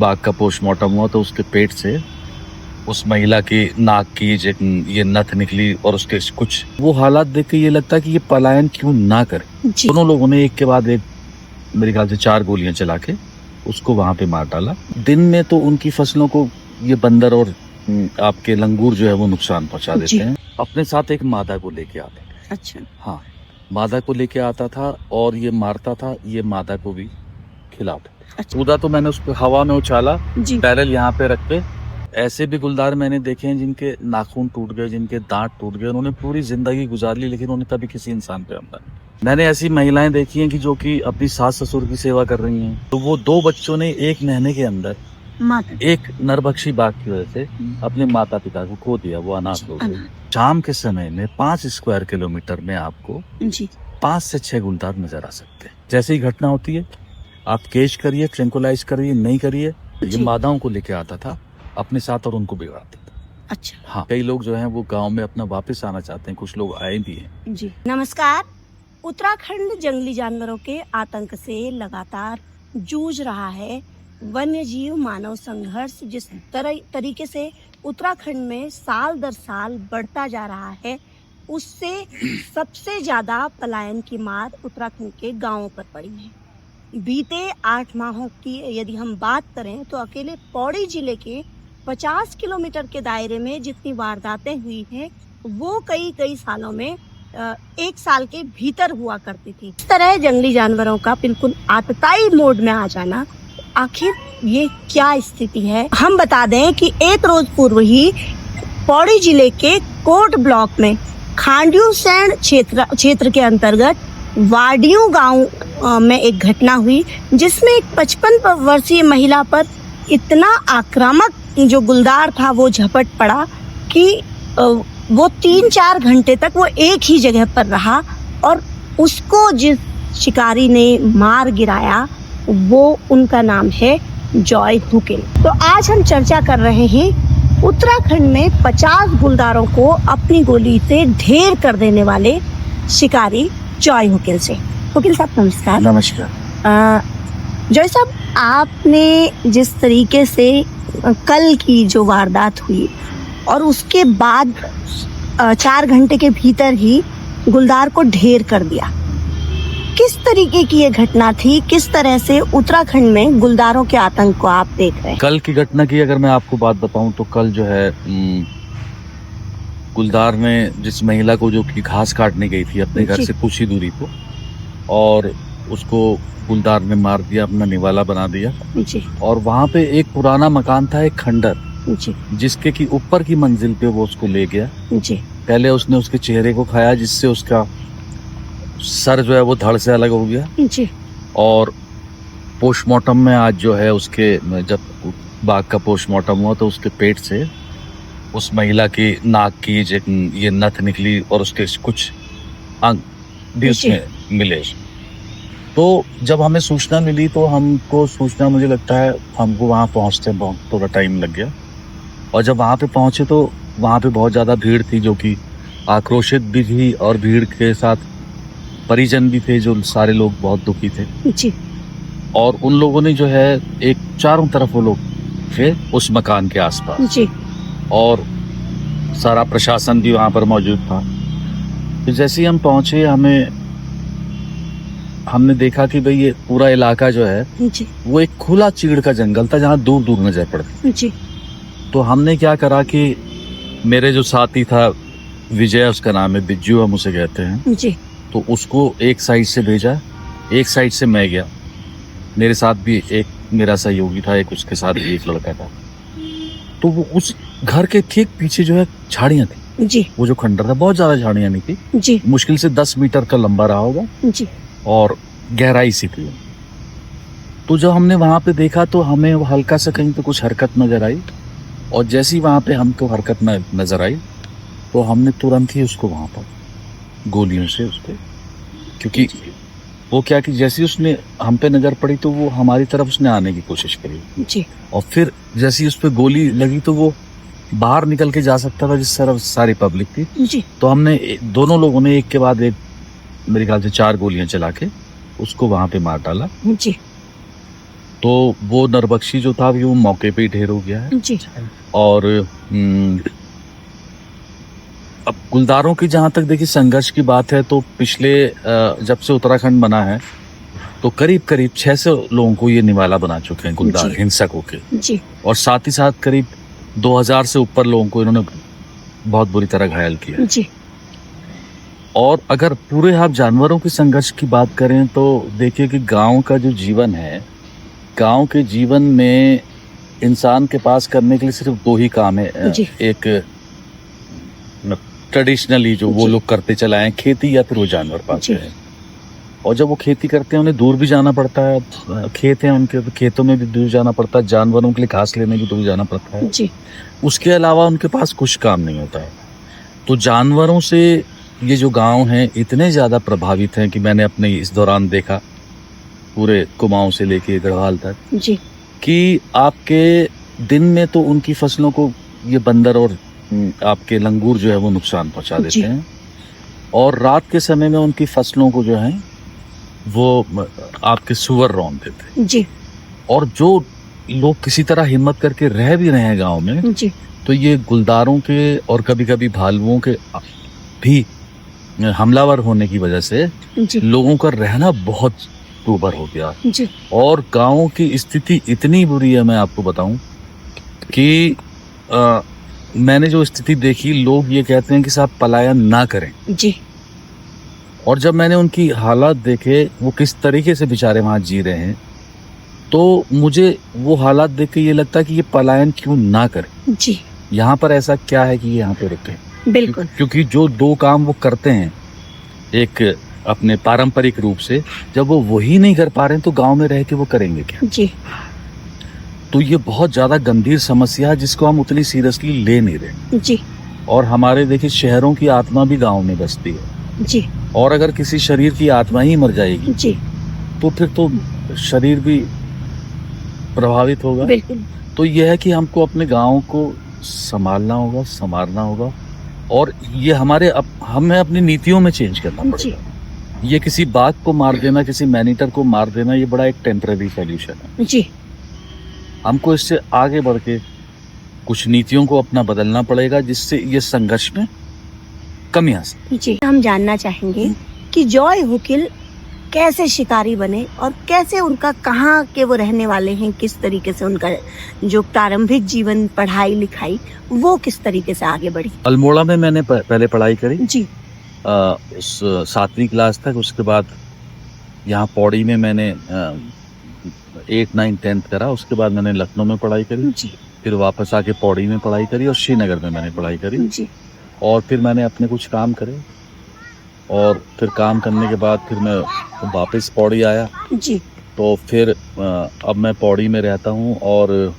बाघ का पोस्टमार्टम हुआ तो उसके पेट से उस महिला की नाक की ये नथ निकली और उसके कुछ वो हालात देख के ये लगता है कि ये पलायन क्यों ना करे। दोनों लोगों ने एक के बाद एक मेरे ख्याल से 4 गोलियां चला के उसको वहां पे मार डाला। दिन में तो उनकी फसलों को ये बंदर और आपके लंगूर जो है वो नुकसान पहुंचा देते हैं। अपने साथ एक मादा को लेके आते थे। अच्छा। हाँ, मादा को लेके आता था और ये मारता था, ये मादा को भी खिलाता। अच्छा। कूदा तो मैंने उसको हवा में उछाला, बैरल यहाँ पे रख के। ऐसे भी गुलदार मैंने देखे हैं जिनके नाखून टूट गए, जिनके दांत टूट गए, उन्होंने पूरी जिंदगी गुजार ली लेकिन उन्होंने कभी किसी इंसान पे हमला नहीं। मैंने ऐसी महिलाएं देखी हैं कि जो कि अपनी सास ससुर की सेवा कर रही हैं, तो वो 2 बच्चों ने 1 महीने के अंदर एक नरभक्षी बाघ की वजह से अपने माता पिता को खो दिया, वो अनाथ हो गए। शाम के समय में 5 स्क्वायर किलोमीटर में आपको 5 से 6 गुलदार नजर आ सकते हैं। जैसे ही घटना होती है आप केज करिए, ट्रैंकुलाइज करिए, नहीं करिए। ये मादाओं को लेके आता था अपने साथ और उनको बिगाड़ता था। अच्छा। हाँ, कई लोग जो हैं वो गांव में अपना वापस आना चाहते हैं, कुछ लोग आए भी हैं। जी नमस्कार। उत्तराखंड जंगली जानवरों के आतंक से लगातार जूझ रहा है। वन्य जीव मानव संघर्ष जिस तरीके से उत्तराखंड में साल दर साल बढ़ता जा रहा है, उससे सबसे ज्यादा पलायन की मार उत्तराखंड के गांवों पर पड़ी है। बीते 8 माहों की यदि हम बात करें तो अकेले पौड़ी जिले के 50 किलोमीटर के दायरे में जितनी वारदातें हुई हैं वो कई सालों में 1 साल के भीतर हुआ करती थी। इस तरह जंगली जानवरों का बिल्कुल आतताई मोड में आ जाना, आखिर ये क्या स्थिति है? हम बता दें कि 1 रोज पूर्व ही पौड़ी जिले के कोट ब्लॉक में खांड्यूसैंण क्षेत्र के अंतर्गत वाडियों गांव में एक घटना हुई जिसमें एक 55 वर्षीय महिला पर इतना आक्रामक जो गुलदार था वो झपट पड़ा कि वो 3-4 घंटे तक वो एक ही जगह पर रहा और उसको जिस शिकारी ने मार गिराया वो उनका नाम है जॉय हुकिल। तो आज हम चर्चा कर रहे हैं उत्तराखंड में 50 गुलदारों को अपनी गोली से ढेर कर देने वाले शिकारी जॉय हुकिल से। हुकिल साहब नमस्कार। नमस्कार। जॉय साहब, आपने जिस तरीके से कल की जो वारदात हुई और उसके बाद 4 घंटे के भीतर ही गुलदार को ढेर कर दिया, किस तरीके की ये घटना थी? किस तरह से उत्तराखंड में गुलदारों के आतंक को आप देख रहे हैं? कल की घटना की अगर मैं आपको बात बताऊं तो कल जो है गुलदार ने जिस महिला को जो कि घास काटने गई थी अपने घर से कुछ ही दूरी को, और उसको गुलदार ने मार दिया, अपना निवाला बना दिया। और वहाँ पे एक पुराना मकान था, एक खंडर, जिसके की ऊपर की मंजिल पे वो उसको ले गया। पहले उसने उसके चेहरे को खाया जिससे उसका सर जो है वो धड़ से अलग हो गया। और पोस्टमार्टम में आज जो है उसके जब बाघ का पोस्टमार्टम हुआ तो उसके पेट से उस महिला की नाक की ये नथ निकली और उसके कुछ अंग भी उसमें मिले। तो जब हमें सूचना मिली तो हमको सूचना, मुझे लगता है हमको वहाँ पहुँचते बहुत थोड़ा टाइम लग गया। और जब वहाँ पे पहुँचे तो वहाँ पे बहुत ज़्यादा भीड़ थी जो कि आक्रोशित भी थी और भीड़ के साथ परिजन भी थे, जो सारे लोग बहुत दुखी थे। और उन लोगों ने जो है एक चारों तरफ वो लोग थे उस मकान के आसपास, और सारा प्रशासन भी वहाँ पर मौजूद था। तो जैसे ही हम पहुँचे हमने देखा कि भाई ये पूरा इलाका जो है वो एक खुला चीड़ का जंगल था जहाँ दूर दूर नजर पड़ती। तो हमने क्या करा कि मेरे जो साथी था विजय, उसका नाम है, बिज्जू हम उसे कहते हैं, तो उसको एक साइड से भेजा, एक साइड से मैं गया। मेरे साथ भी एक मेरा सहयोगी था, एक उसके साथ भी एक लड़का था। तो वो उस घर के ठीक पीछे जो है झाड़ियाँ थी। वो जो खंडर था बहुत ज्यादा झाड़ियाँ नहीं थी, मुश्किल से 10 मीटर का लंबा रहा होगा और गहराई सी थी। तो जब हमने वहां पे देखा तो हमें हल्का सा कहीं पे कुछ हरकत नजर आई, और जैसी वहां पे हमको हरकत नजर आई तो हमने तुरंत ही उसको वहां पर गोलियों से उसके, क्योंकि वो क्या कि जैसे उसने हम पे नजर पड़ी तो वो हमारी तरफ उसने आने की कोशिश करी। और फिर जैसी उस पे गोली लगी तो वो बाहर निकल के जा सकता था जिस तरफ सारी पब्लिक थी। तो हमने दोनों लोगों ने एक के बाद एक मेरे ख्याल से 4 गोलियां चला के उसको वहां पे मार डाला। तो वो नरबख्शी जो था वो मौके पे ही ढेर हो गया है। जी और अब गुलदारों की जहाँ तक देखिए संघर्ष की बात है, तो पिछले जब से उत्तराखंड बना है तो करीब करीब 600 लोगों को ये निवाला बना चुके हैं गुलदार जी। हिंसकों के, जी और साथ ही साथ करीब 2000 से ऊपर लोगों को इन्होंने बहुत बुरी तरह घायल किया। जी और अगर पूरे आप जानवरों के संघर्ष की बात करें तो देखिए कि गांव का जो जीवन है, गांव के जीवन में इंसान के पास करने के लिए सिर्फ दो ही काम है। जी। एक ट्रेडिशनली जो वो जी। लोग करते चले आए, खेती या फिर वो जानवर पालते जी। हैं। और जब वो खेती करते हैं उन्हें दूर भी जाना पड़ता है, खेत हैं उनके तो खेतों में भी दूर जाना पड़ता है, जानवरों के लिए घास लेने भी दूर जाना पड़ता है। जी उसके अलावा उनके पास कुछ काम नहीं होता है। तो जानवरों से ये जो गांव हैं इतने ज़्यादा प्रभावित हैं कि मैंने अपने इस दौरान देखा, पूरे कुमाऊं से लेके गढ़वाल तक, जी कि आपके दिन में तो उनकी फसलों को ये बंदर और आपके लंगूर जो है वो नुकसान पहुंचा देते जी। हैं, और रात के समय में उनकी फसलों को जो है वो आपके सुअर रौंद देते हैं। जी और जो लोग किसी तरह हिम्मत करके रह भी रहे हैं गांव में, जी तो ये गुलदारों के और कभी कभी भालुओं के भी हमलावर होने की वजह से जी लोगों का रहना बहुत दूभर हो गया। जी और गांवों की स्थिति इतनी बुरी है, मैं आपको बताऊं कि मैंने जो स्थिति देखी, लोग ये कहते हैं कि साहब पलायन ना करें। जी और जब मैंने उनकी हालात देखे, वो किस तरीके से बेचारे वहाँ जी रहे हैं, तो मुझे वो हालात देख के ये लगता है कि ये पलायन क्यों ना करें। जी यहाँ पर ऐसा क्या है कि ये यहाँ पे रुके। बिल्कुल क्योंकि जो दो काम वो करते हैं, एक अपने पारंपरिक रूप से, जब वो वही नहीं कर पा रहे हैं तो गांव में रह के वो करेंगे क्या। जी तो ये बहुत ज़्यादा गंभीर समस्या है जिसको हम उतनी सीरियसली ले नहीं रहे। जी और हमारे देखिए शहरों की आत्मा भी गांव में बसती है, जी और अगर किसी शरीर की आत्मा ही मर जाएगी जी तो फिर तो शरीर भी प्रभावित होगा। बिल्कुल तो यह है कि हमको अपने गांव को संभालना होगा, संवारना होगा, और ये हमें अपनी नीतियों में चेंज करना जी पड़ेगा। ये किसी बाघ को मार देना, किसी मैनीटर को मार देना, ये बड़ा एक टेम्पररी सॉल्यूशन है। जी हमको इससे आगे बढ़ के कुछ नीतियों को अपना बदलना पड़ेगा, जिससे ये संघर्ष में कमी आ सके। जी हम जानना चाहेंगे कि जॉय हुकिल कैसे शिकारी बने और कैसे उनका, कहाँ के वो रहने वाले हैं, किस तरीके से उनका जो प्रारंभिक जीवन, पढ़ाई लिखाई, वो किस तरीके से आगे बढ़ी। अल्मोड़ा में मैंने पहले पढ़ाई करी जी 7वीं क्लास तक। उसके बाद यहाँ पौड़ी में मैंने 8, 9, 10 करा। उसके बाद मैंने लखनऊ में पढ़ाई करी, जी फिर वापस आके पौड़ी में पढ़ाई करी, और श्रीनगर में मैंने पढ़ाई करी। जी और फिर मैंने अपने कुछ काम करे, और फिर काम करने के बाद फिर मैं वापस पौड़ी आया। जी तो फिर अब मैं पौड़ी में रहता हूँ, और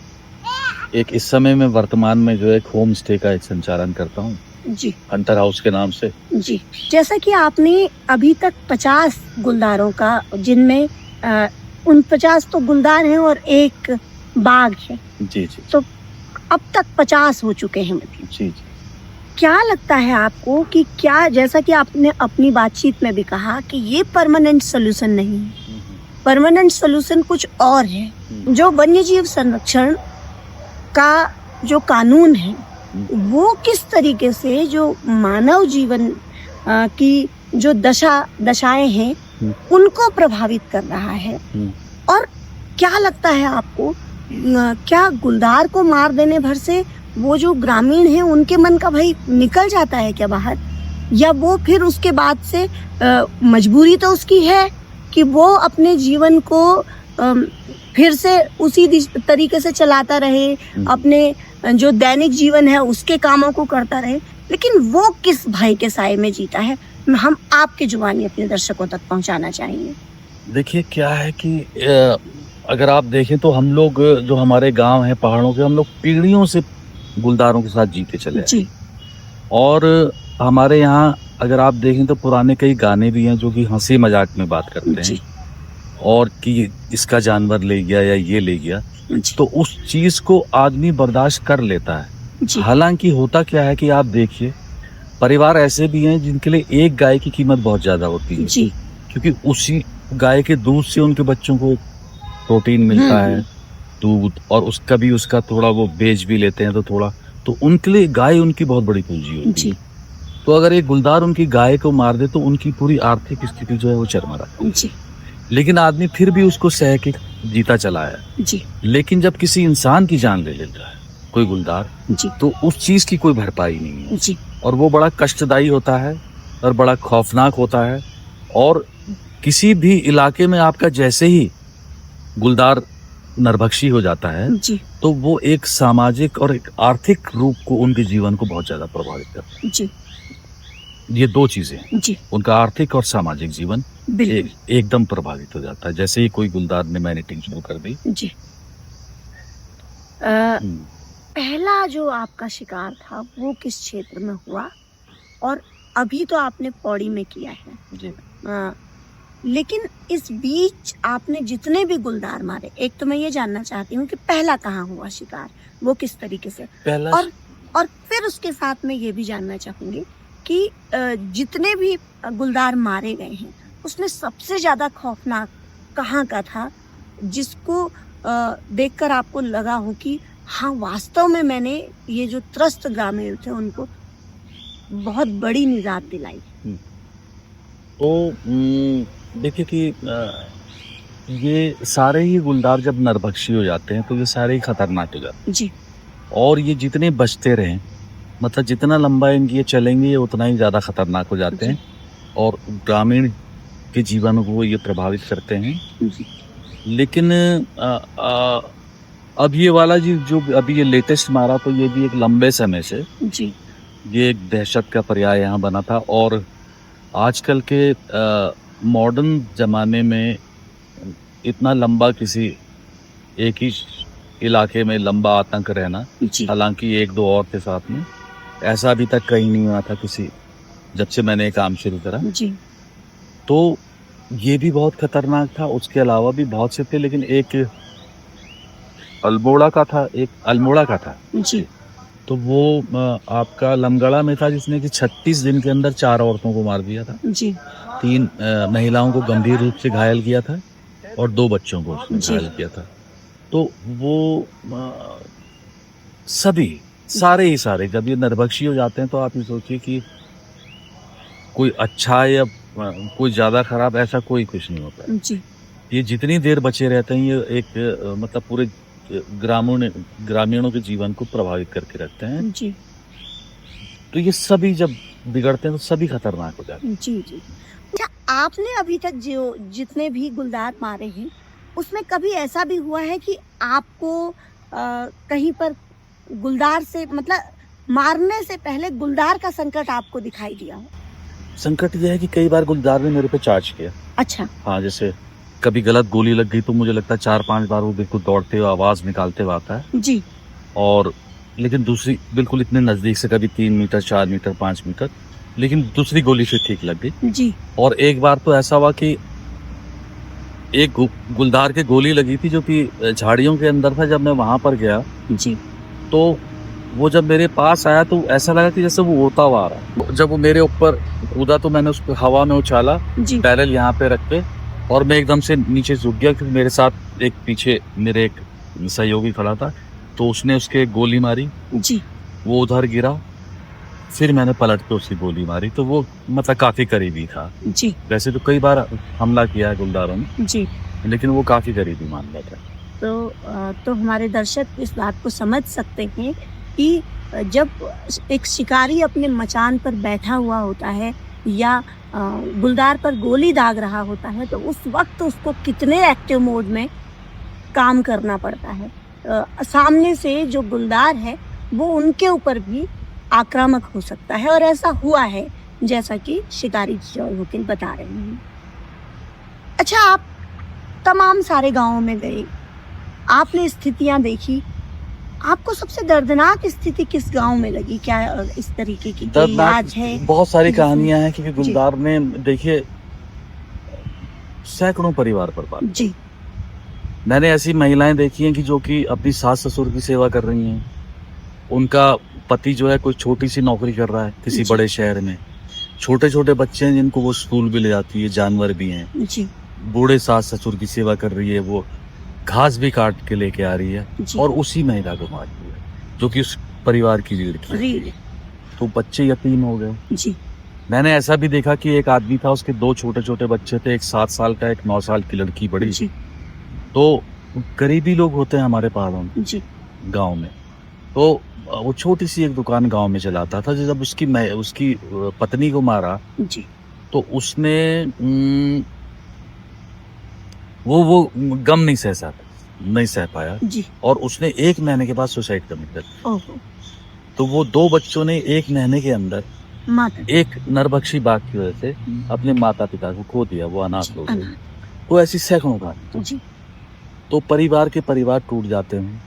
एक इस समय में वर्तमान में जो है एक होम स्टे का एक संचालन करता हूँ, जी हंटर हाउस के नाम से। जी जैसा कि आपने अभी तक 50 गुलदारों का, जिनमें 49 तो गुलदार हैं और एक बाघ है, जी जी तो अब तक 50 हो चुके हैं। मतलब जी जी। क्या लगता है आपको कि क्या, जैसा कि आपने अपनी बातचीत में भी कहा कि ये परमानेंट सोल्यूशन नहीं है, परमानेंट सोल्यूशन कुछ और है। जो वन्यजीव संरक्षण का जो कानून है वो किस तरीके से जो मानव जीवन की जो दशाएं हैं उनको प्रभावित कर रहा है, और क्या लगता है आपको, क्या गुलदार को मार देने भर से वो जो ग्रामीण हैं उनके मन का भय निकल जाता है क्या बाहर, या वो फिर उसके बाद से मजबूरी तो उसकी है कि वो अपने जीवन को फिर से उसी तरीके से चलाता रहे, अपने जो दैनिक जीवन है उसके कामों को करता रहे, लेकिन वो किस भय के साए में जीता है, हम आपकी जुबानी अपने दर्शकों तक पहुंचाना चाहेंगे। देखिए क्या है कि अगर आप देखें तो हम लोग जो हमारे गांव हैं पहाड़ों के, हम लोग पीढ़ियों से गुलदारों के साथ जीते चले आए। जी और हमारे यहाँ अगर आप देखें तो पुराने कई गाने भी हैं जो कि हंसी मजाक में बात करते जी हैं, और कि इसका जानवर ले गया या ये ले गया, जी तो उस चीज को आदमी बर्दाश्त कर लेता है। जी हालांकि होता क्या है कि आप देखिए, परिवार ऐसे भी हैं जिनके लिए एक गाय की कीमत बहुत ज्यादा होती है, जी क्योंकि उसी गाय के दूध से उनके बच्चों को प्रोटीन मिलता है, दूध, और उसका भी उसका थोड़ा वो बेच भी लेते हैं, तो थोड़ा तो उनके लिए गाय उनकी बहुत बड़ी पूंजी होती जी है। तो अगर एक गुलदार उनकी गाय को मार दे तो उनकी पूरी आर्थिक स्थिति जो है वो चरमरा। जी लेकिन आदमी फिर भी उसको सह के जीता चला है। जी लेकिन जब किसी इंसान की जान ले लेता है कोई गुलदार, जी तो उस चीज की कोई भरपाई नहीं है, जी और वो बड़ा कष्टदायी होता है और बड़ा खौफनाक होता है। और किसी भी इलाके में आपका जैसे ही गुलदार नरभक्षी हो जाता है, जी तो वो एक सामाजिक और एक आर्थिक रूप को उनके जीवन को बहुत ज्यादा प्रभावित करता है। जी ये दो चीजें, जी उनका आर्थिक और सामाजिक जीवन बिल्कुल एकदम प्रभावित हो जाता है जैसे ही कोई गुलदार ने मैनेटिंग शुरू कर दी। जी। पहला जो आपका शिकार था वो किस क्षेत्र में हुआ, और अभी तो आपने पौड़ी में किया है, जी। लेकिन इस बीच आपने जितने भी गुलदार मारे, एक तो मैं ये जानना चाहती हूँ कि पहला कहाँ हुआ शिकार, वो किस तरीके से, पहला और फिर उसके साथ मैं ये भी जानना चाहूंगी कि जितने भी गुलदार मारे गए हैं उसमें सबसे ज्यादा खौफनाक कहाँ का था, जिसको देखकर आपको लगा हो कि हाँ वास्तव में मैंने ये जो त्रस्त ग्रामीण थे उनको बहुत बड़ी निजात दिलाई। तो देखिए कि ये सारे ही गुलदार जब नरभक्षी हो जाते हैं तो ये सारे ही खतरनाक हो जाते हैं। जी और ये जितने बचते रहें, मतलब जितना लंबा इनकी ये चलेंगे ये उतना ही ज़्यादा खतरनाक हो जाते हैं और ग्रामीण के जीवन को ये प्रभावित करते हैं। जी लेकिन अब ये वाला जो अभी ये लेटेस्ट मारा, तो ये भी एक लंबे समय से जी ये एक दहशत का पर्याय यहाँ बना था। और आजकल के मॉडर्न ज़माने में इतना लंबा किसी एक ही इलाके में लंबा आतंक रहना, जी हालांकि एक दो और के साथ में, ऐसा अभी तक कहीं नहीं हुआ था किसी, जब से मैंने ये काम शुरू करा। जी तो ये भी बहुत खतरनाक था, उसके अलावा भी बहुत से थे, लेकिन एक अल्मोड़ा का था। जी तो वो आपका लमगड़ा में था, जिसने कि 36 दिन के अंदर 4 औरतों को मार दिया था, जी 3 महिलाओं को गंभीर रूप से घायल किया था और 2 बच्चों को उसने जी। घायल किया था। तो वो सारे ही सारे जब ये नरभक्षी हो जाते हैं तो आप ये सोचिए कि कोई अच्छा या कोई ज़्यादा खराब, ऐसा कोई कुछ नहीं होता है। जी ये जितनी देर बचे रहते हैं ये एक मतलब पूरे ग्रामीणों के जीवन को प्रभावित करके रखते हैं। जी तो ये सभी जब बिगड़ते हैं तो सभी खतरनाक हो जाते हैं। जी जी। अच्छा, आपने अभी तक जो जितने भी गुलदार मारे हैं उसमें कभी ऐसा भी हुआ है कि आपको कहीं पर गुलदार से, मतलब मारने से पहले गुलदार का संकट आपको दिखाई दिया हो? संकट यह है कि कई बार गुलदार ने मेरे पे चार्ज किया। अच्छा। हाँ, जैसे कभी गलत गोली लग गई तो मुझे लगता है 4-5 बार वो बिल्कुल दौड़ते हुए आवाज निकालते हुए आता है। जी और लेकिन दूसरी बिल्कुल इतने नजदीक से, कभी 3 मीटर, 4 मीटर, 5 मीटर, लेकिन दूसरी गोली से ठीक लग गई। जी और एक बार तो ऐसा हुआ कि एक गुलदार के गोली लगी थी जो कि झाड़ियों के अंदर था। जब मैं वहां पर गया जी तो वो जब मेरे पास आया तो ऐसा लगा कि जैसे वो उड़ता हुआ आ रहा है। जब वो मेरे ऊपर कूदा तो मैंने उसको हवा में उछाला, जी बैरल यहाँ पे रख के, और मैं एकदम से नीचे झुक गया क्योंकि मेरे साथ एक पीछे मेरे एक सहयोगी खड़ा था, तो उसने उसके गोली मारी, जी वो उधर गिरा, फिर मैंने पलट के उसकी गोली मारी, तो वो मतलब काफी करीबी था। जी वैसे तो कई बार हमला किया है गुलदारों ने, जी। लेकिन वो काफी करीबी मामला था। तो हमारे दर्शक इस बात को समझ सकते हैं कि जब एक शिकारी अपने मचान पर बैठा हुआ होता है या गुलदार पर गोली दाग रहा होता है तो उस वक्त उसको कितने एक्टिव मोड में काम करना पड़ता है। सामने से जो गुलदार है वो उनके ऊपर भी आक्रामक हो सकता है, और ऐसा हुआ है जैसा कि शिकारी जॉय वकील बता रहे हैं। अच्छा, आप तमाम सारे गांवों में गए, आपने स्थितियां देखी, आपको सबसे दर्दनाक स्थिति किस गांव में लगी? क्या इस तरीके की कोई याद है? बहुत सारी कहानियां हैं क्योंकि गुलदार ने, देखिए, सैकड़ों परिवार बर्बाद। जी। मैंने ऐसी महिलाएं देखी हैं कि जो कि अपनी सास ससुर की सेवा कर रही हैं, उनका पति जो है कोई छोटी सी नौकरी कर रहा है किसी बड़े शहर में, छोटे छोटे बच्चे हैं जिनको वो स्कूल भी ले जाती है, जानवर भी हैं, जी बूढ़े सास ससुर की सेवा कर रही है वो, घास भी काट के लेके आ रही है जी। और उसी महिला को मार रही है जो कि उस परिवार की रीढ़ की है। रीढ़। तो बच्चे यतीम हो गए। जी। मैंने ऐसा भी देखा कि एक आदमी था, उसके 2 छोटे-छोटे बच्चे थे, एक 7 साल का, एक 9 साल की लड़की बड़ी। जी। तो गरीबी लोग होते हैं हमारे पहाड़ों में, जी। गाँव में। तो वो छोटी सी एक दुकान गाँव में चलाता था। जब उसकी पत्नी को मारा जी। तो उसने वो गम नहीं सह पाया जी। और उसने 1 महीने के बाद सुसाइड कर लिया। ओहो। तो वो 2 बच्चों ने 1 महीने के अंदर माता। एक नरभक्षी बाघ की वजह से अपने माता-पिता को खो दिया, वो अनाथ हो गए। अनाथ। तो ऐसी सैकड़ों कहानी। जी। तो परिवार के परिवार टूट जाते हैं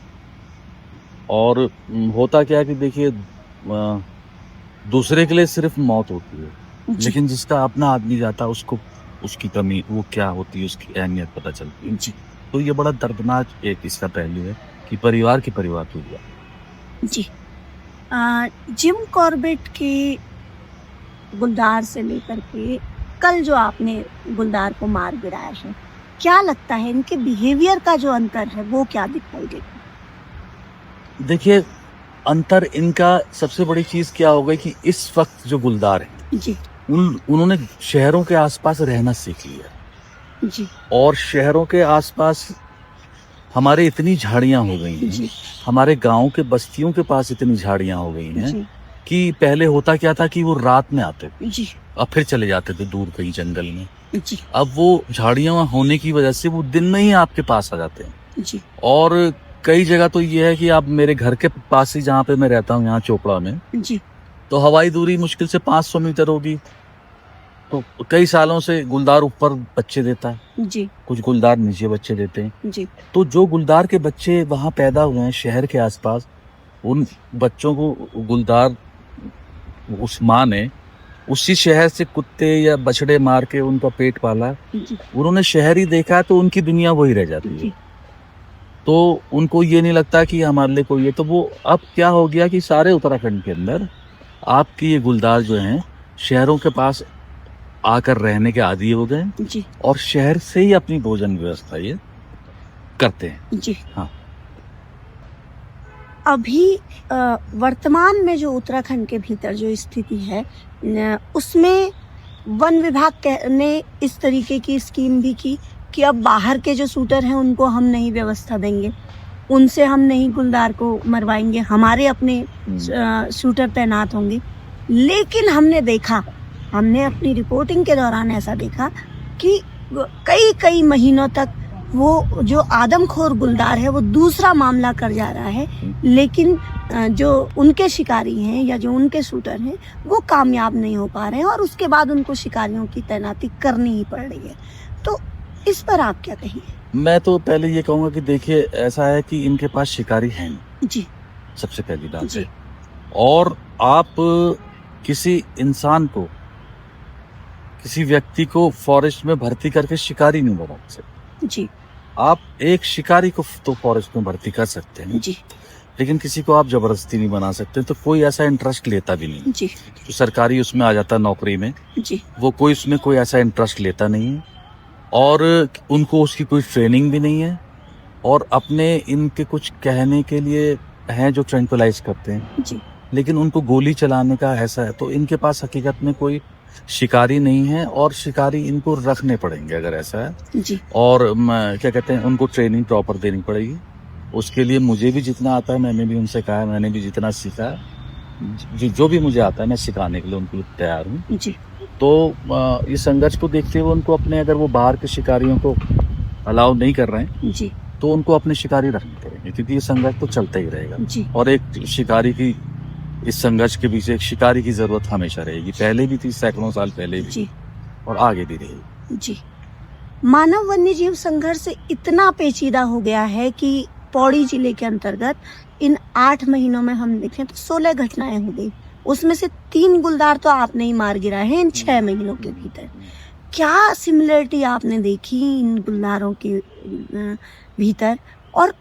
और होता क्या है कि देखिए दूसरे के लिए सिर्फ मौत होती है, जी। लेकिन जिसका अपना आदमी जाता है उसको उसकी कमी वो क्या होती है, उसकी अहमियत पता चलती है। जी। तो ये बड़ा दर्दनाक एक इसका पहलू है कि परिवार के परिवार टूट जाते। जी। जिम कॉर्बेट के गुलदार से लेकर के कल जो आपने गुलदार को मार गिराया है, क्या लगता है इनके बिहेवियर का जो अंतर है वो क्या दिखाई देता है? देखिए, अंतर इनका सबसे बड़ी चीज क्या हो गई कि इस वक्त जो गुलदार है जी। उन्होंने शहरों के आसपास रहना सीख लिया जी। और शहरों के आसपास हमारे इतनी झाड़ियां हो गई हैं, जी। हमारे गांव के बस्तियों के पास इतनी झाड़ियां हो गई हैं जी। कि पहले होता क्या था कि वो रात में आते थे जी। और फिर चले जाते थे दूर कहीं जंगल में। जी। अब वो झाड़ियां होने की वजह से वो दिन में ही आपके पास आ जाते हैं। जी। और कई जगह तो ये है कि आप मेरे घर के पास ही जहाँ पे मैं रहता हूँ यहाँ चोपड़ा में, जी। तो हवाई दूरी मुश्किल से 500 मीटर होगी। तो कई सालों से गुलदार ऊपर बच्चे देता है, जी। कुछ गुलदार नीचे बच्चे देते हैं। जी। तो जो गुलदार के बच्चे वहाँ पैदा हुए हैं शहर के आसपास, उन बच्चों को गुलदार उस माँ ने उसी शहर से कुत्ते या बछड़े मार के उनका पेट पाला। जी। उन्होंने शहर ही देखा तो उनकी दुनिया वही रह जाती है। जी। तो उनको ये नहीं लगता कि हमारे लिए कोई है। तो वो अब क्या हो गया कि सारे उत्तराखंड के अंदर आपकी ये गुलदार जो हैं शहरों के पास आकर रहने के आदी हो गए जी। और शहर से ही अपनी भोजन व्यवस्था ये करते हैं। जी। हाँ। अभी वर्तमान में जो उत्तराखंड के भीतर जो स्थिति है उसमें वन विभाग ने इस तरीके की स्कीम भी की कि अब बाहर के जो शूटर हैं उनको हम नहीं व्यवस्था देंगे, उनसे हम नहीं गुलदार को मरवाएंगे, हमारे अपने शूटर तैनात होंगे। लेकिन हमने अपनी रिपोर्टिंग के दौरान ऐसा देखा कि कई महीनों तक वो जो आदमखोर गुलदार है वो दूसरा मामला कर जा रहा है, लेकिन जो उनके शिकारी हैं या जो उनके शूटर हैं वो कामयाब नहीं हो पा रहे हैं और उसके बाद उनको शिकारियों की तैनाती करनी ही पड़ रही है। तो इस पर आप क्या कहेंगे? मैं तो पहले ये कहूँगा कि देखिए ऐसा है कि इनके पास शिकारी हैं जी। सबसे पहली बात जी। है। और आप किसी इंसान को, किसी व्यक्ति को फॉरेस्ट में भर्ती करके शिकारी नहीं बना सकते। जी। आप एक शिकारी को तो फॉरेस्ट में भर्ती कर सकते हैं जी। लेकिन किसी को आप जबरदस्ती नहीं बना सकते। तो कोई ऐसा इंटरेस्ट लेता भी नहीं जी। जो सरकारी उसमें आ जाता नौकरी में, जी। वो कोई उसमें कोई ऐसा इंटरेस्ट लेता नहीं है और उनको उसकी कोई ट्रेनिंग भी नहीं है और अपने इनके कुछ कहने के लिए हैं जो ट्रैंक्विलाइज करते हैं, जी। लेकिन उनको गोली चलाने का ऐसा है। तो इनके पास हकीकत में कोई शिकारी नहीं है और शिकारी इनको रखने पड़ेंगे अगर ऐसा है। जी। और क्या कहते हैं, उनको ट्रेनिंग प्रॉपर देनी पड़ेगी। उसके लिए मुझे भी जितना आता है, मैंने भी उनसे कहा है, मैंने भी जितना सीखा है, जो भी मुझे आता है मैं सिखाने के लिए उनको तैयार हूँ। जी। तो इस संघर्ष को देखते हुए उनको अपने, अगर वो बाहर के शिकारियों को अलाउ नहीं कर रहे हैं जी। तो उनको अपने शिकारी रखने पड़ेंगे, क्योंकि ये संघर्ष तो चलता ही रहेगा। जी। और एक शिकारी की, इस संघर्ष के पीछे एक शिकारी की जरूरत हमेशा रहेगी, पहले भी थी, सैकड़ों साल पहले भी, जी। और आगे भी रहेगी। जी। मानव वन्य जीव संघर्ष इतना पेचीदा हो गया है कि पौड़ी जिले के अंतर्गत इन 8 महीनों में हम देखें तो 16 घटनाएं हो गई, उसमें से 3 गुलदार तो आपने ही मार गिराए हैं इन 6 महीनों के भीतर। क्या सिमिलरिटी आपने देखी इन गुलदारों के भीतर और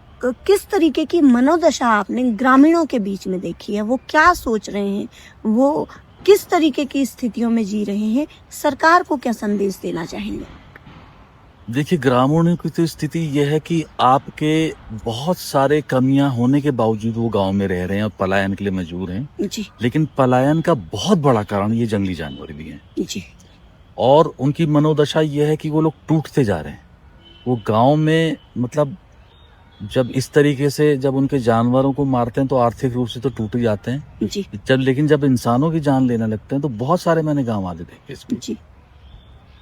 किस तरीके की मनोदशा आपने ग्रामीणों के बीच में देखी है? वो क्या सोच रहे हैं, वो किस तरीके की स्थितियों में जी रहे हैं, सरकार को क्या संदेश देना चाहेंगे? देखिए, ग्रामीणों की तो स्थिति यह है कि आपके बहुत सारे कमियां होने के बावजूद वो गांव में रह रहे हैं और पलायन के लिए मजबूर हैं। जी लेकिन पलायन का बहुत बड़ा कारण ये जंगली जानवर भी हैं जी और उनकी मनोदशा यह है कि वो लोग टूटते जा रहे हैं। वो गांव में मतलब जब इस तरीके से जब उनके जानवरों को मारते हैं तो आर्थिक रूप से तो टूट ही जाते हैं। जी लेकिन जब इंसानों की जान लेने लगते हैं तो बहुत सारे मैंने गांव वाले देखे इसमें जी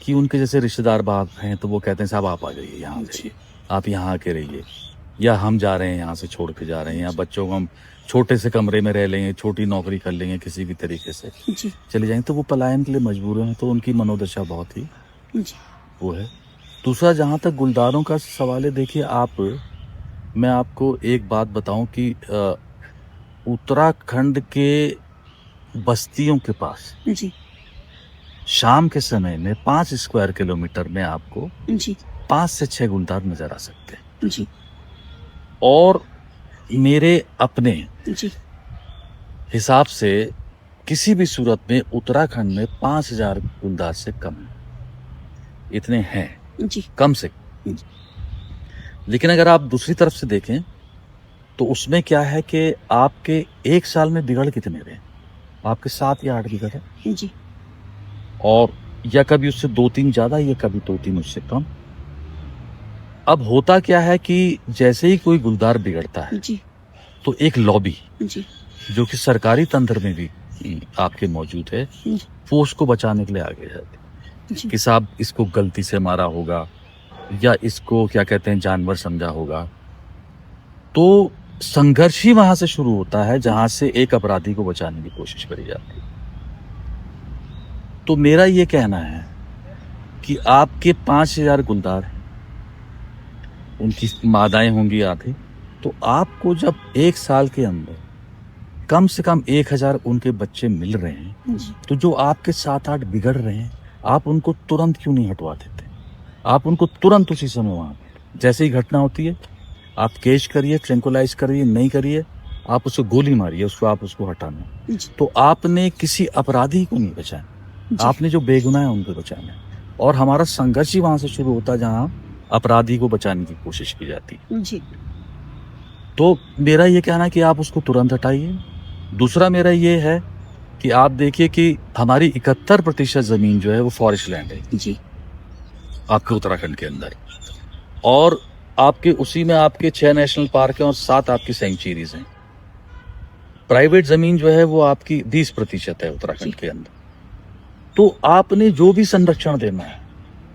कि उनके जैसे रिश्तेदार बाप हैं तो वो कहते हैं साहब आप आ जाइए यहाँ जी से, आप यहाँ आके रहिए, या हम जा रहे हैं यहाँ से छोड़ के जा रहे हैं, या बच्चों को हम छोटे से कमरे में रह लेंगे, छोटी नौकरी कर लेंगे, किसी भी तरीके से जी चले जाएंगे। तो वो पलायन के लिए मजबूर हैं, तो उनकी मनोदशा बहुत ही जी वो है। दूसरा, जहाँ तक गुलदारों का सवाल है, देखिए मैं आपको एक बात बताऊं कि उत्तराखंड के बस्तियों के पास जी शाम के समय में 5 स्क्वायर किलोमीटर में आपको जी 5 से 6 गुलदार नजर आ सकते हैं। जी और मेरे अपने जी हिसाब से किसी भी सूरत में उत्तराखंड में 5000 गुलदार से कम इतने हैं, जी कम से कम। लेकिन अगर आप दूसरी तरफ से देखें तो उसमें क्या है कि आपके एक साल में बिगड़ कितने रहे, आपके 7 या 8 बिगड़ है, जी और या कभी उससे 2-3 ज्यादा, या कभी 2-3 उससे कम। अब होता क्या है कि जैसे ही कोई गुलदार बिगड़ता है जी तो एक लॉबी जी जो कि सरकारी तंत्र में भी आपके मौजूद है, वो उसको बचाने के लिए आगे जाती जी कि साहब इसको गलती से मारा होगा, या इसको क्या कहते हैं जानवर समझा होगा। तो संघर्ष ही वहां से शुरू होता है जहां से एक अपराधी को बचाने की कोशिश करी जाती है। तो मेरा ये कहना है कि आपके 5000 गुलदार हैं, उनकी मादाएं होंगी आधी, तो आपको जब एक साल के अंदर कम से कम 1000 उनके बच्चे मिल रहे हैं, जी तो जो आपके 7-8 बिगड़ रहे हैं, आप उनको तुरंत क्यों नहीं हटवा देते? आप उनको तुरंत उसी समय वहां, जैसे ही घटना होती है, आप केस करिए, ट्रैंकुलाइज करिए, नहीं करिए, आप उसको गोली मारिए, आप उसको हटाना। जी तो आपने किसी अपराधी को नहीं बचाया, आपने जो बेगुनाह है उनको बचाना है। और हमारा संघर्ष ही वहां से शुरू होता है जहां अपराधी को बचाने की कोशिश की जाती है। जी तो मेरा ये कहना है कि आप उसको तुरंत हटाइए। दूसरा मेरा ये है कि आप देखिए कि हमारी 71% जमीन जो है वो फॉरेस्ट लैंड है जी आपके उत्तराखंड के अंदर, और आपके उसी में आपके 6 नेशनल पार्क हैं और 7 आपकी सेंचुरीज हैं। प्राइवेट जमीन जो है वो आपकी 20% है उत्तराखंड के अंदर। तो आपने जो भी संरक्षण देना है,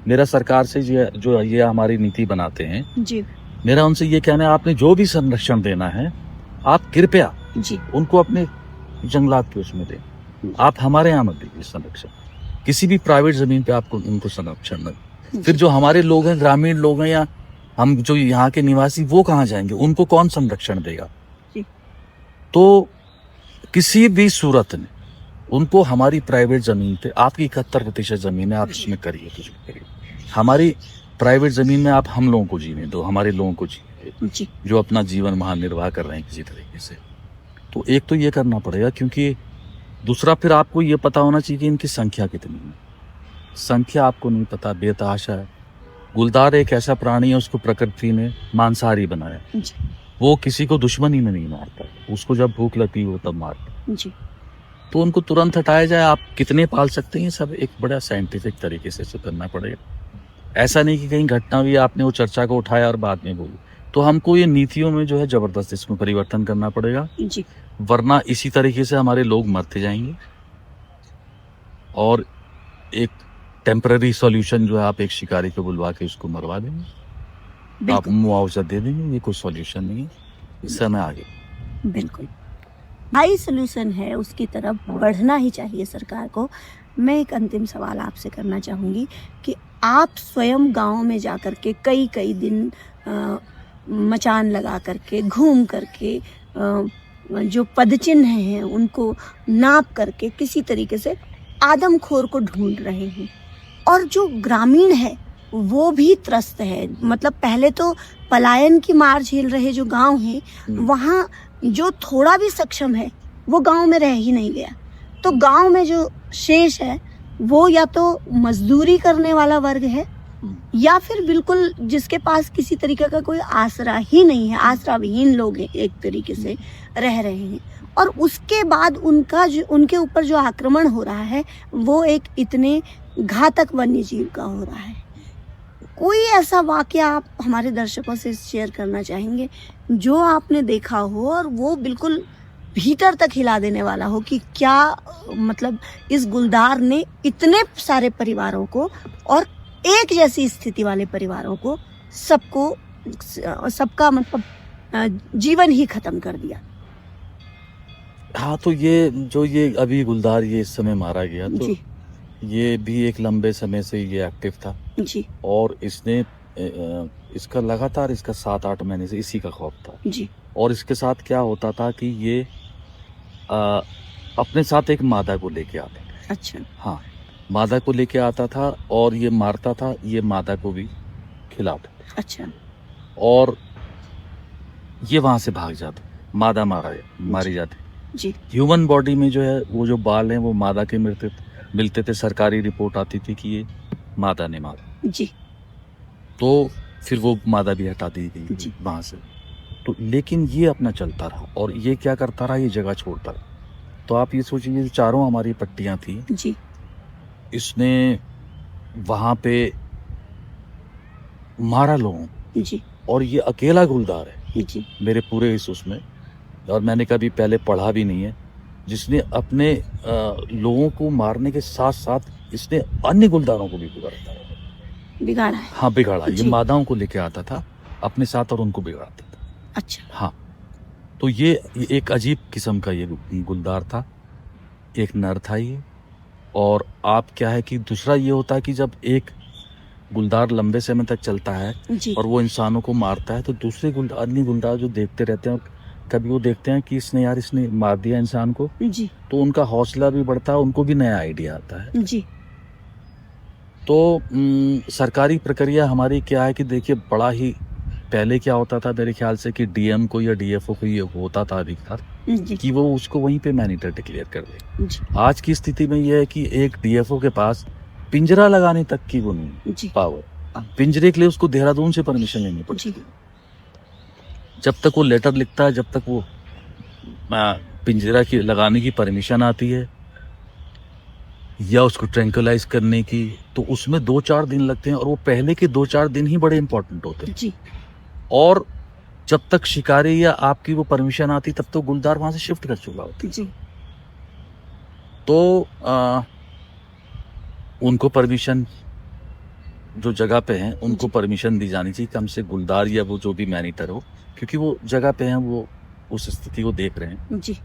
मेरा सरकार से जो ये हमारी नीति बनाते हैं, जी मेरा उनसे ये कहना है, आपने जो भी संरक्षण देना है, आप कृपया जी उनको अपने जंगलात के उसमें दें। आप हमारे यहाँ मत दीजिए संरक्षण, किसी भी प्राइवेट जमीन पे आपको उनको संरक्षण न दें। फिर जो हमारे लोग हैं, ग्रामीण लोग हैं, या हम जो यहाँ के निवासी, वो कहाँ जाएंगे? उनको कौन संरक्षण देगा? जी। तो किसी भी सूरत में उनको हमारी प्राइवेट जमीन पे, आपकी 71% जमीन है, आप इसमें करिए कुछ भी करिए। हमारी प्राइवेट जमीन में आप हम लोगों को जीने दो, हमारे लोगों को जीने जी जो अपना जीवन वहां निर्वाह कर रहे हैं किसी तरीके से। तो एक तो ये करना पड़ेगा, क्योंकि दूसरा फिर आपको ये पता होना चाहिए कि इनकी संख्या कितनी है। संख्या आपको नहीं पता, बेतहाशा है। गुलदार एक ऐसा प्राणी है, उसको प्रकृति ने मांसाहारी बनाया, जी वो किसी को दुश्मनी में नहीं मारता, उसको जब भूख लगती है वो तब मारता। जी तो उनको तुरंत हटाया जाए। आप कितने पाल सकते हैं, सब एक बड़ा साइंटिफिक तरीके से करना पड़ेगा। ऐसा नहीं कि कहीं घटना हुई, आपने वो चर्चा को उठाया और बाद में बोली। तो हमको ये नीतियों में जो है जबरदस्त इसमें परिवर्तन करना पड़ेगा, जी वरना इसी तरीके से हमारे लोग मरते जाएंगे। और एक टेम्पररी सॉल्यूशन जो है, आप एक शिकारी को बुलवा के उसको मरवा देंगे, आप बिल्कुल मुआवजा दे देंगे, ये कोई सॉल्यूशन नहीं है। इस समय आगे बिल्कुल हाई सोल्यूशन है, उसकी तरफ बढ़ना ही चाहिए सरकार को। मैं एक अंतिम सवाल आपसे करना चाहूँगी कि आप स्वयं गांव में जा कर के कई कई दिन मचान लगा करके, घूम करके, जो पदचिन्ह हैं उनको नाप करके किसी तरीके से आदमखोर को ढूंढ रहे हैं, और जो ग्रामीण है वो भी त्रस्त है। मतलब पहले तो पलायन की मार झेल रहे जो गांव हैं, वहाँ जो थोड़ा भी सक्षम है वो गांव में रह ही नहीं गया। तो गांव में जो शेष है वो या तो मजदूरी करने वाला वर्ग है, या फिर बिल्कुल जिसके पास किसी तरीके का कोई आसरा ही नहीं है, आसरा विहीन लोग हैं, एक तरीके से रह रहे हैं, और उसके बाद उनके ऊपर जो आक्रमण हो रहा है वो एक इतने घातक वन्य जीव का हो रहा है। कोई ऐसा वाकया आप हमारे दर्शकों से शेयर करना चाहेंगे जो आपने देखा हो और वो बिल्कुल भीतर तक हिला देने वाला हो कि क्या मतलब इस गुलदार ने इतने सारे परिवारों को और एक जैसी स्थिति वाले परिवारों को सबका मतलब जीवन ही खत्म कर दिया। हाँ, तो ये अभी गुलदार ये इस समय मारा गया, तो जी ये भी एक लंबे समय से ये एक्टिव था जी और इसने इसका लगातार इसका 7-8 महीने से इसी का खौफ था। जी और इसके साथ क्या होता था कि ये अपने साथ एक मादा को लेके आता था। अच्छा हाँ, मादा को लेके आता था और ये मारता था, ये मादा को भी खिलाता था अच्छा और ये वहां से भाग जाता, मादा मारी जाती। जी ह्यूमन बॉडी में जो है वो जो बाल हैं वो मादा के मिलते थे, सरकारी रिपोर्ट आती थी कि ये मादा ने मारा, जी तो फिर वो मादा भी हटा दी जी। गई वहां से। तो लेकिन ये अपना चलता रहा और ये क्या करता रहा, ये जगह छोड़ता रहा। तो आप ये सोचिए, जो चारों हमारी पट्टियां थी, जी इसने वहां पे मारा लोगों को, जी और ये अकेला गुलदार है जी मेरे पूरे इस उसमें, और मैंने कभी पहले पढ़ा भी नहीं है, जिसने अपने लोगों को मारने के साथ साथ इसने अन्य गुलदारों को भी बिगाड़ा था। बिगाड़ा है। हाँ, बिगाड़ा। ये जी। मादाओं को लेके आता था अपने साथ और उनको बिगाड़ता था। अच्छा हाँ, तो ये एक अजीब किस्म का ये गुलदार था, एक नर था ये। और आप क्या है कि दूसरा ये होता है कि जब एक गुलदार लंबे समय तक चलता है जी और वो इंसानों को मारता है, तो दूसरे अन्य गुलदार जो देखते रहते हैं, कभी वो देखते हैं कि इसने मार दिया इंसान को, जी तो उनका हौसला भी बढ़ता है, उनको भी नया आइडिया आता है। जी तो सरकारी प्रक्रिया हमारी क्या है कि देखिए, बड़ा ही पहले क्या होता था मेरे ख्याल से कि डीएम को या डीएफओ को ये होता था अधिकार जी कि वो उसको वहीं पे मैनीटर डिक्लेयर कर दे। जी आज की स्थिति में ये है कि एक डीएफओ के पास पिंजरा लगाने तक की वो नहीं जी पावर। पिंजरे के लिए उसको देहरादून से परमिशन लेनी पड़ती जी है। जब तक वो लेटर लिखता है, जब तक वो पिंजरा की लगाने की परमिशन आती है या उसको ट्रैंकुलाइज करने की, तो उसमें 2-4 दिन लगते हैं, और वो पहले के 2-4 दिन ही बड़े इंपॉर्टेंट होते हैं। जी और जब तक शिकारी या आपकी वो परमिशन आती, तब तो गुलदार वहां से शिफ्ट कर चुका होता। जी तो उनको परमिशन, जो जगह पे हैं उनको जी। परमिशन दी जानी चाहिए, कम से गुलदार या वो जो भी मैनीटर हो, क्योंकि वो जगह पे हैं, वो उस स्थिति को देख रहे हैं। जी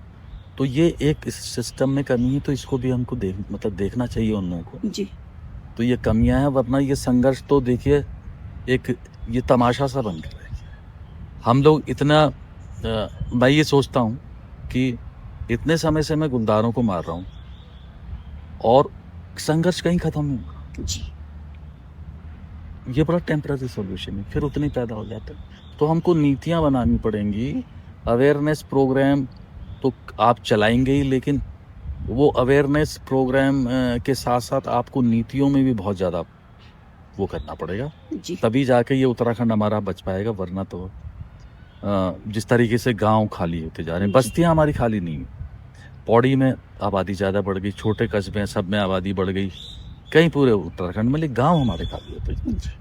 तो ये एक इस सिस्टम में कमी है, तो इसको भी हमको देखना चाहिए उन लोगों को। जी तो ये कमियां हैं, वरना ये संघर्ष तो देखिए एक ये तमाशा सा बन गया है। हम लोग इतना मैं ये सोचता हूँ कि इतने समय से मैं गुलदारों को मार रहा हूँ और संघर्ष कहीं खत्म नहीं होगा। जी ये बड़ा टेम्पररी सॉल्यूशन है, फिर उतने पैदा हो जाते हैं। तो हमको नीतियाँ बनानी पड़ेंगी, अवेयरनेस प्रोग्राम तो आप चलाएंगे ही, लेकिन वो अवेयरनेस प्रोग्राम के साथ साथ आपको नीतियों में भी बहुत ज़्यादा वो करना पड़ेगा, जी तभी जाके ये उत्तराखंड हमारा बच पाएगा। वरना तो जिस तरीके से गांव खाली होते जा रहे हैं, बस्तियां हमारी खाली नहीं है। पौड़ी में आबादी ज़्यादा बढ़ गई, छोटे कस्बे हैं, सब में आबादी बढ़ गई, कहीं पूरे उत्तराखंड में, लेकिन गाँव हमारे खाली होते जा रहे हैं।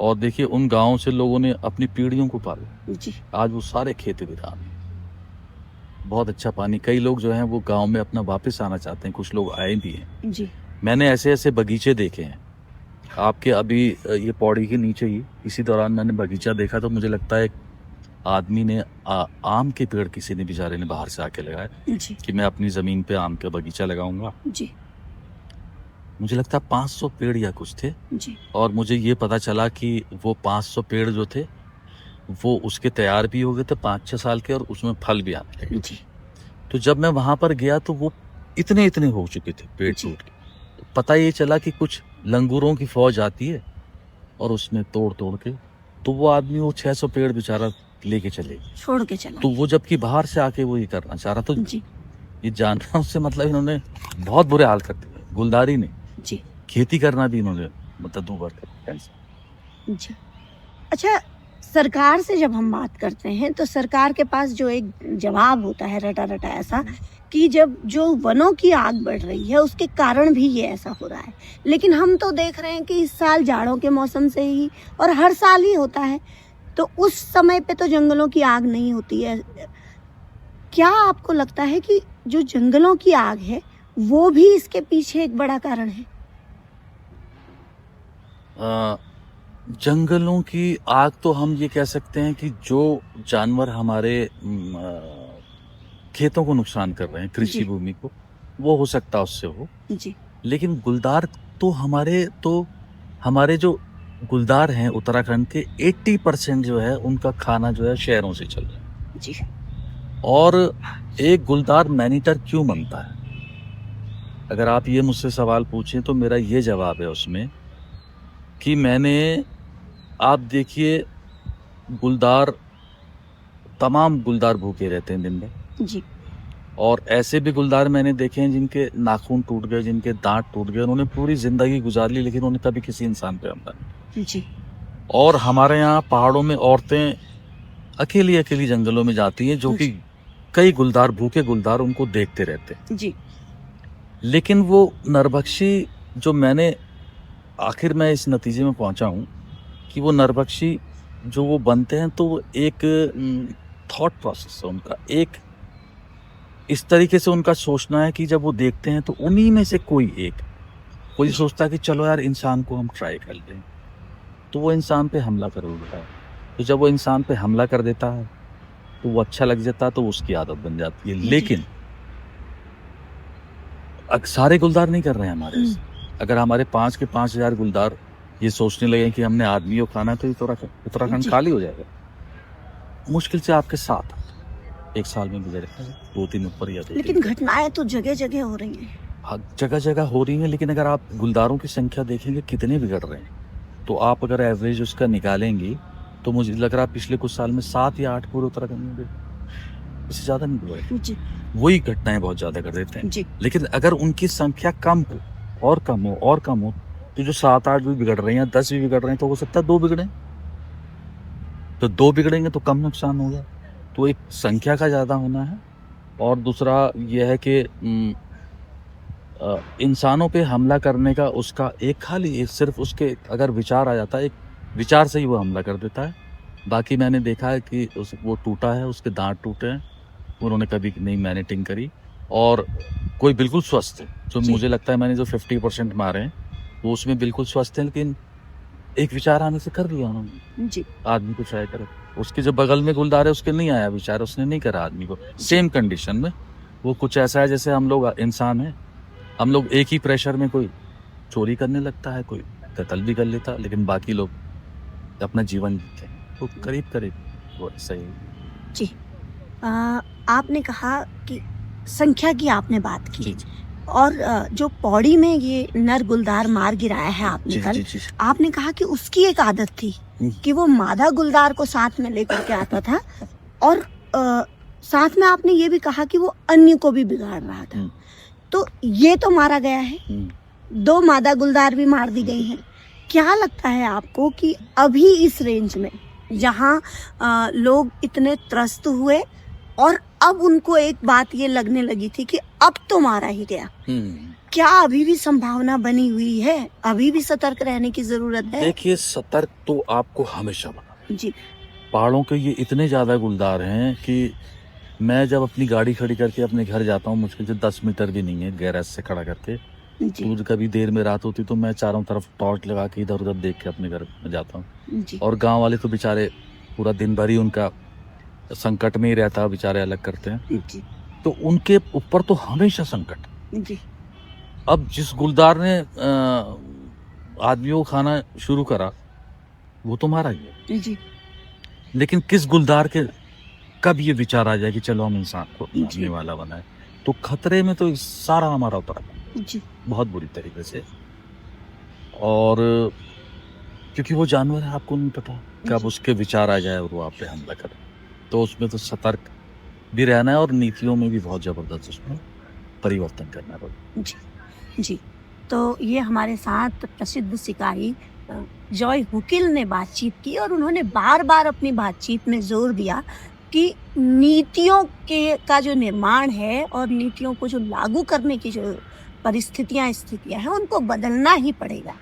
और देखिए, उन गाँव से लोगों ने अपनी पीढ़ियों को पाला, जी आज वो सारे खेत वीरान हैं। बहुत अच्छा पानी, कई लोग जो हैं वो गांव में अपना वापस आना चाहते हैं, कुछ लोग आए भी हैं। जी मैंने ऐसे ऐसे बगीचे देखे हैं आपके, अभी ये पौड़ी के नीचे ही इसी दौरान मैंने बगीचा देखा, तो मुझे लगता है एक आदमी ने आम के पेड़ किसी ने बेचारे ने बाहर से आके लगाए जी कि मैं अपनी ज़मीन पे आम का बगीचा लगाऊंगा। जी मुझे लगता है 500 पेड़ या कुछ थे, जी और मुझे ये पता चला कि वो 500 पेड़ जो थे वो उसके तैयार भी हो गए थे 5-6 साल के, और उसमें फल भी आने लगे। जी तो जब मैं वहां पर गया तो वो इतने इतने हो चुके थे पेड़ जी। टूट के। तो पता ये चला कि कुछ लंगूरों की फौज आती है और उसमें तोड़ तोड़ के, तो वो आदमी वो 600 पेड़ बेचारा लेके चले गए। छोड़ के चला तो वो जबकि बाहर से आके वो ये करना चाह रहा, तो जी ये जानवरों से मतलब इन्होंने बहुत बुरे हाल कर दिए। गुलदारी ने, जी खेती करना भी इन्होंने मतलब दूभर कैंसर। जी। अच्छा, सरकार से जब हम बात करते हैं तो सरकार के पास जो एक जवाब होता है रटा-रटा ऐसा कि जब जो वनों की आग बढ़ रही है उसके कारण भी ये ऐसा हो रहा है। लेकिन हम तो देख रहे हैं कि इस साल जाड़ों के मौसम से ही और हर साल ही होता है, तो उस समय पे तो जंगलों की आग नहीं होती है। क्या आपको लगता है कि जो जंगलों की आग है वो भी इसके पीछे एक बड़ा कारण है? अ, जंगलों की आग तो हम ये कह सकते हैं कि जो जानवर हमारे खेतों को नुकसान कर रहे हैं, कृषि जी। भूमि को, वो हो सकता है उससे हो। जी। लेकिन गुलदार तो हमारे जो गुलदार हैं उत्तराखंड के 80% जो है उनका खाना जो है शहरों से चल रहा है। जी। और एक गुलदार मैनीटर क्यों बनता है? अगर आप ये मुझसे सवाल पूछें तो मेरा ये जवाब है उसमें कि आप देखिए गुलदार तमाम गुलदार भूखे रहते हैं दिन भर। जी। और ऐसे भी गुलदार मैंने देखे हैं जिनके नाखून टूट गए, जिनके दांत टूट गए, उन्होंने पूरी जिंदगी गुजार ली लेकिन उन्हें कभी किसी इंसान पे हमला नहीं। जी। और हमारे यहाँ पहाड़ों में औरतें अकेली अकेली जंगलों में जाती हैं, जो कि कई गुलदार, भूखे गुलदार उनको देखते रहते हैं। जी। लेकिन वो नरभक्षी जो आखिर मैं इस नतीजे में पहुंचा हूँ कि वो नरभक्षी जो वो बनते हैं, तो वो एक थॉट प्रोसेस है उनका, एक इस तरीके से उनका सोचना है कि जब वो देखते हैं तो उन्हीं में से कोई सोचता है कि चलो यार इंसान को हम ट्राई कर लें, तो वो इंसान पे हमला कर देता है। तो जब वो इंसान पे हमला कर देता है तो वो अच्छा लग जाता है, तो उसकी आदत बन जाती है। लेकिन सारे गुलदार नहीं कर रहे हैं हमारे से। अगर हमारे 5 के 5,000 गुलदार ये सोचने लगे कि हमने आदमी को खाना, तो उत्तराखंड खाली हो जाएगा। मुश्किल से आपके साथ 1 साल में गुजरेगा, 2-3 ऊपर या 2-3। लेकिन घटनाएं तो जगह जगह हो रही हैं। हाँ, जगह जगह हो रही है, लेकिन अगर आप गुलदारों की संख्या देखेंगे कितने बिगड़ रहे हैं, तो आप अगर एवरेज उसका निकालेंगे तो मुझे लग रहा है पिछले कुछ साल में 7 या 8 पूरे उत्तराखंड में बिगड़े, इससे ज्यादा नहीं बिगड़े। जी। वही घटनाएं बहुत ज्यादा कर देते हैं। जी। लेकिन अगर उनकी संख्या कम हो और कम हो, तो जो 7-8 भी बिगड़ रहे हैं, 10 भी बिगड़ रहे हैं, तो हो सकता है 2 बिगड़े। तो 2 बिगड़ेंगे तो कम नुकसान होगा। तो एक संख्या का ज्यादा होना है, और दूसरा यह है कि इंसानों पे हमला करने का उसका सिर्फ उसके अगर विचार आ जाता है, एक विचार से ही वो हमला कर देता है। बाकी मैंने देखा है कि वो टूटा है, उसके दांत टूटे हैं, उन्होंने कभी नहीं मैनेटिंग करी। और कोई बिल्कुल स्वस्थ है, जो मुझे लगता है मैंने जो 50% मारे हैं वो उसमें बिल्कुल स्वस्थ है, लेकिन एक विचार आने से कर दिया उन्होंने। जी। आदमी को ट्राई करे, उसके जो बगल में गुलदार है उसके नहीं आया विचार, उसने नहीं करा आदमी को। सेम कंडीशन में वो कुछ ऐसा है जैसे हम लोग इंसान हैं, हम लोग एक ही प्रेशर में कोई चोरी करने लगता है, कोई कत्ल भी कर लेता, लेकिन बाकी लोग अपना जीवन जीते हैं। तो करीब वो सही। जी। आपने कहा कि संख्या की आपने बात की। जी। और जो पौड़ी में ये नर गुलदार मार गिराया है आपने कल, आपने कहा कि उसकी एक आदत थी कि वो मादा गुलदार को साथ में लेकर के आता था, और साथ में आपने ये भी कहा कि वो अन्य को भी बिगाड़ रहा था। तो ये तो मारा गया है, 2 मादा गुलदार भी मार दी गई हैं। क्या लगता है आपको कि अभी इस रेंज में जहाँ लोग इतने त्रस्त हुए और अब उनको एक बात ये लगने लगी थी कि अब तो मारा ही गया, क्या अभी भी संभावना बनी हुई है? अभी भी सतर्क रहने की जरूरत है? देखिए, सतर्क तो आपको हमेशा बना। जी। पहाड़ों के ये इतने ज्यादा गुलदार हैं कि मैं जब अपनी गाड़ी खड़ी करके अपने घर जाता हूँ, मुश्किल से 10 मीटर भी नहीं है गैरेज से खड़ा करके, तो कभी देर में रात होती तो मैं चारों तरफ टॉर्च लगा के इधर उधर देख के अपने घर में जाता हूँ। और गांव वाले तो बेचारे पूरा दिन भर ही उनका संकट में ही रहता, बेचारे अलग करते हैं। जी। तो उनके ऊपर तो हमेशा संकट। जी। अब जिस गुलदार ने आदमियों को खाना शुरू करा वो तो मारा ही है। जी। लेकिन किस गुलदार के कब ये विचार आ जाए कि चलो हम इंसान को मारने वाला बनाए, तो खतरे में तो सारा हमारा उत्तराखंड जी। बहुत बुरी तरीके से। और क्योंकि वो जानवर है, आपको नहीं पता कब उसके विचार आ जाए और वो आप पे हमला करे, तो उसमें तो सतर्क भी रहना है और नीतियों में भी बहुत जबरदस्त उसमें परिवर्तन करना पड़ेगा। जी। जी। तो ये हमारे साथ प्रसिद्ध शिकारी जॉय हुकिल ने बातचीत की और उन्होंने बार बार अपनी बातचीत में जोर दिया कि नीतियों के का जो निर्माण है और नीतियों को जो लागू करने की जो स्थितियां हैं उनको बदलना ही पड़ेगा।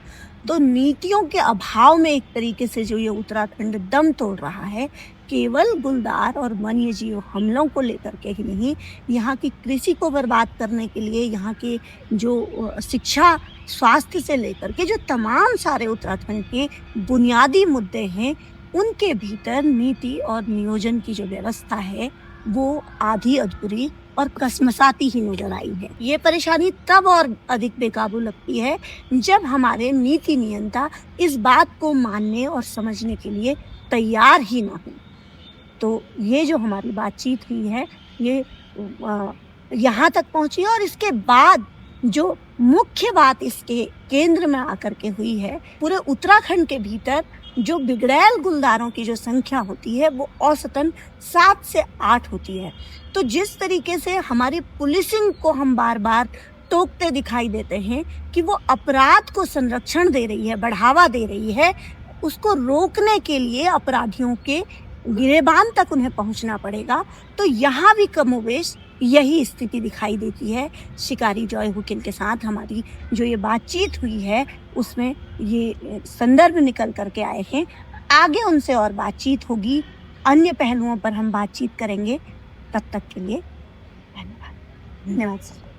तो नीतियों के अभाव में एक तरीके से जो ये उत्तराखंड दम तोड़ रहा है, केवल गुलदार और वन्य जीव हमलों को लेकर के ही नहीं, यहाँ की कृषि को बर्बाद करने के लिए, यहाँ के जो शिक्षा स्वास्थ्य से लेकर के जो तमाम सारे उत्तराखंड के बुनियादी मुद्दे हैं, उनके भीतर नीति और नियोजन की जो व्यवस्था है वो आधी अधूरी और कसमसाती ही नजर आई है। ये परेशानी तब और अधिक बेकाबू लगती है जब हमारे नीति नियंता इस बात को मानने और समझने के लिए तैयार ही ना हो। तो ये जो हमारी बातचीत हुई है ये यहाँ तक पहुँची और इसके बाद जो मुख्य बात इसके केंद्र में आकर के हुई है, पूरे उत्तराखंड के भीतर जो बिगड़ैल गुलदारों की जो संख्या होती है वो औसतन 7 से 8 होती है। तो जिस तरीके से हमारी पुलिसिंग को हम बार बार टोकते दिखाई देते हैं कि वो अपराध को संरक्षण दे रही है, बढ़ावा दे रही है, उसको रोकने के लिए अपराधियों के गिरेबान तक उन्हें पहुंचना पड़ेगा। तो यहाँ भी कमोवेश यही स्थिति दिखाई देती है। शिकारी जॉय हुकिल के साथ हमारी जो ये बातचीत हुई है उसमें ये संदर्भ निकल करके आए हैं। आगे उनसे और बातचीत होगी, अन्य पहलुओं पर हम बातचीत करेंगे। तब तक के लिए धन्यवाद। धन्यवाद सर।